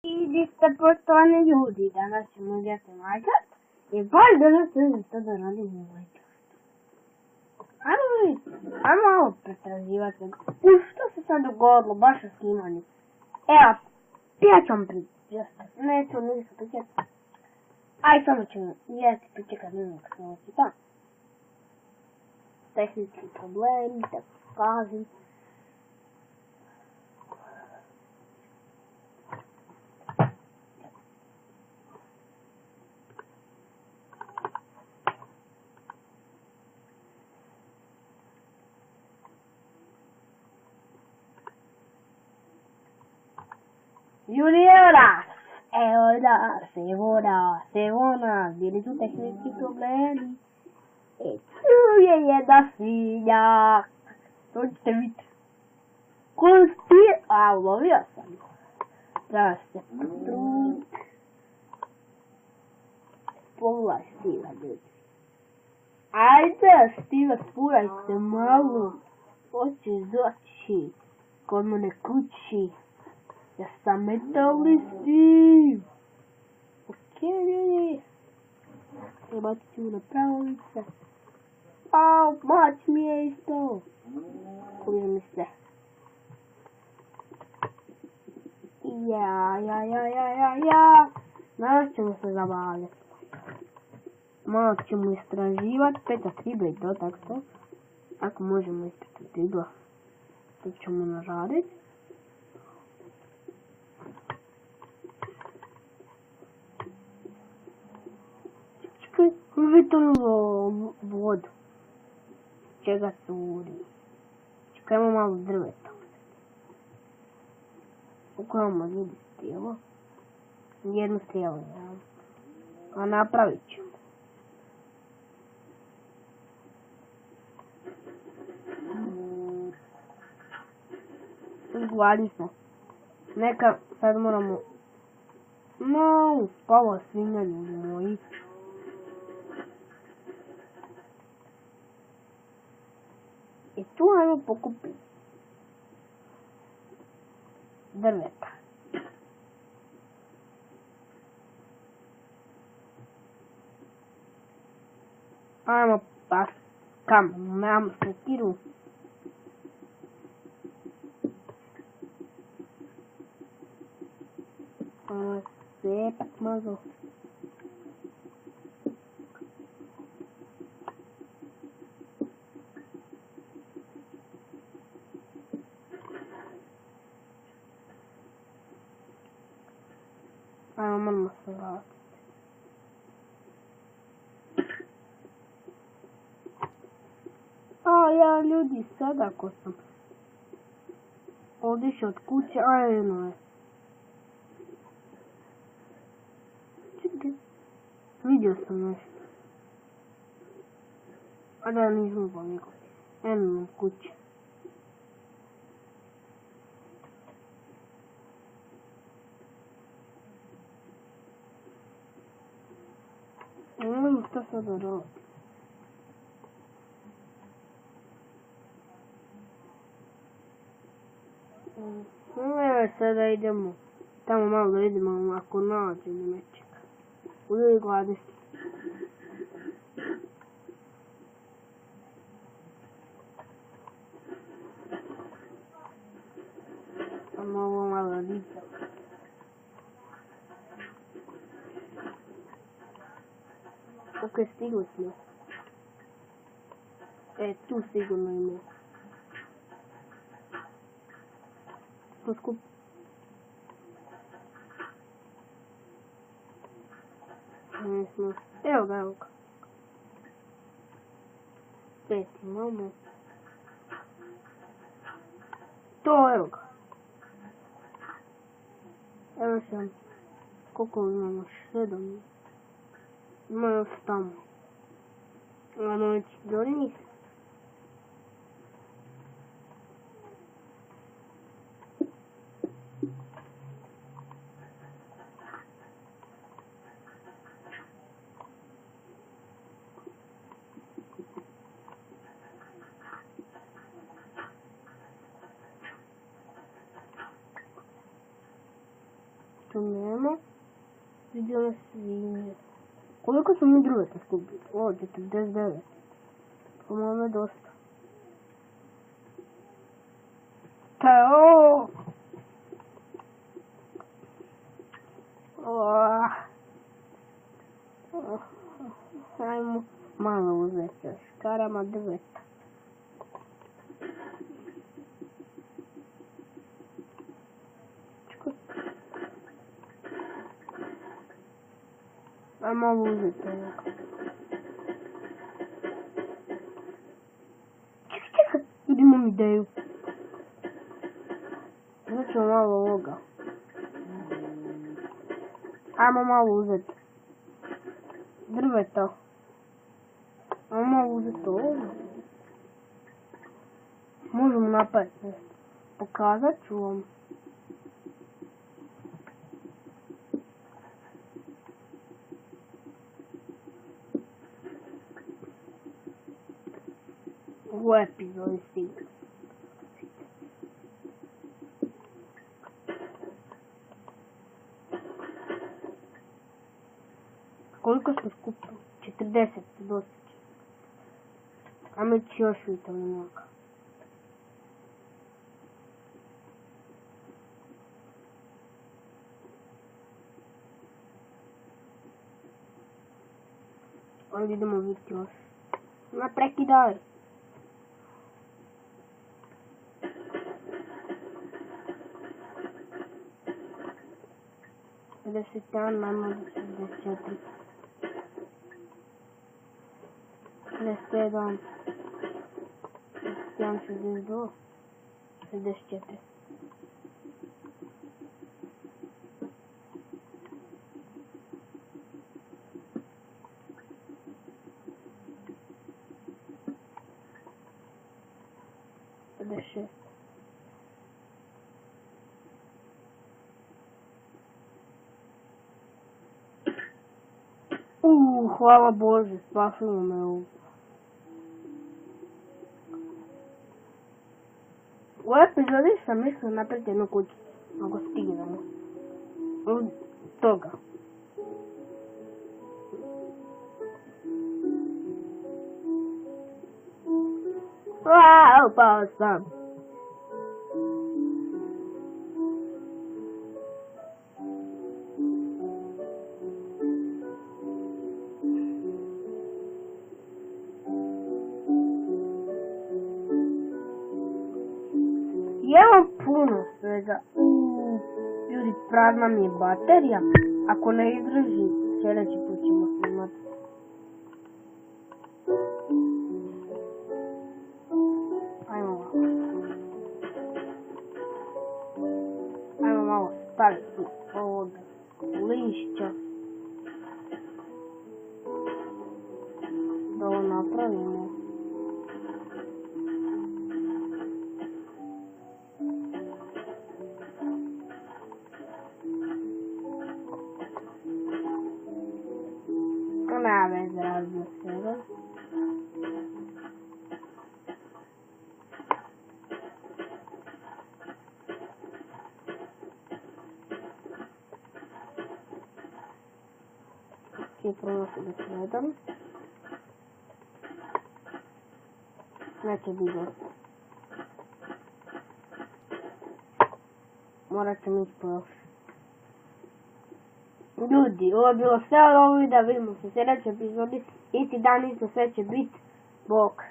Idite poštovani ljudi, danas ćemo igrati Minecraft i baš danas ne znam što da radimo u Minecraftu. Ajmo malo pretraživati. Što se sad dogodilo, baš o snimanju. Evo, ja ću vam pričati. Neću ništa pričati. Aj, samo ćemo pričekat nekak se očita. Tehnički problemi, da pazim. Ljudi, evo nas, bili su tehnički problemi. I tu je jedna svinja. To ćete vidjeti. Ulovio sam. Da se potrud. Pogledaj Stiva, ljudi. Ajde, Stiva, spurajte malo. Hoće doći kod mene kući. Ja sam metalni Stiv. Okej. Trebati ću napraviti se. Au, mač mi je isto. Kuže mi se. Ja. Danas ćemo se zabavljati. Malo ćemo istraživati, petat ribe i to, tako to. Ako možemo ispetati riba, to ćemo naraditi. Čekaj, vidimo vodu. Čega curi? Čekajmo malo drveta. Kako imamo ljudi strijelo? Jednu strijelu imamo. A napravit ćemo. Gladni smo. Neka sad moramo... No, spava svinja, ljudi moji. I tu ajmo pokupiti drveta. Ajmo pa kam, nemamo sekiru. Sepak malo. Ajmo, moramo se vratiti. Ja, ljudi, sada ako sam odišao od kuće, ajno je. Čekaj, vidio sam nešto. A da, nisam pa nikog. Eno od kuće. Ne znam što sada raditi. Evo sada idemo. Tamo malo da vidimo ako nađemo nečega. Uvijek gladni smo. Samo ovo malo riba. Ok, stigli smo. Tu sigurno ima. Skup. Evo ga. 5 imamo. To, evo ga. Evo sam. Koliko imamo? 7. Ima još tamo. Ajmo ići do njih. više nema. Vidjela svinje. Koliko su mi drveta skupili? O, 49. Po je dosta. Tao! Ajmo malo uzeti. Škarama drveta. Ajmo malo uzeti. Čekaj, imam ideju. Uzet malo ovoga. Ajmo malo uzeti drveta. Ajmo malo uzeti ovoga. Možemo napraviti nešto. Pokazat ću vam. U epizodi stigli. Koliko smo skupili? 40 dostići. Ajmo ići još vitaminoga. Ovdje idemo vidjeti još. Ma prekidaj. Desetan, mamo, 64. 67. 62. 64. Hvala Bože, spasilo me ovo. U epizodi sam mislio napraviti jednu kućicu, ako stignemo. Od toga. Pao sam. Imam puno svega. Ljudi, prazna mi je baterija. Ako ne izdrži, sljedeći put ćemo snimati. Ajmo malo staviti ovog lišća. Da ovo napravimo. Nema veze razno svega. I pronosi da sledam. Neće biti dosta. Morat ćemo ići po još. Ljudi, ovo je bilo sve od ovog videa, vidimo se u sljedećoj epizodi. Isti dan isto sve će biti. Bok.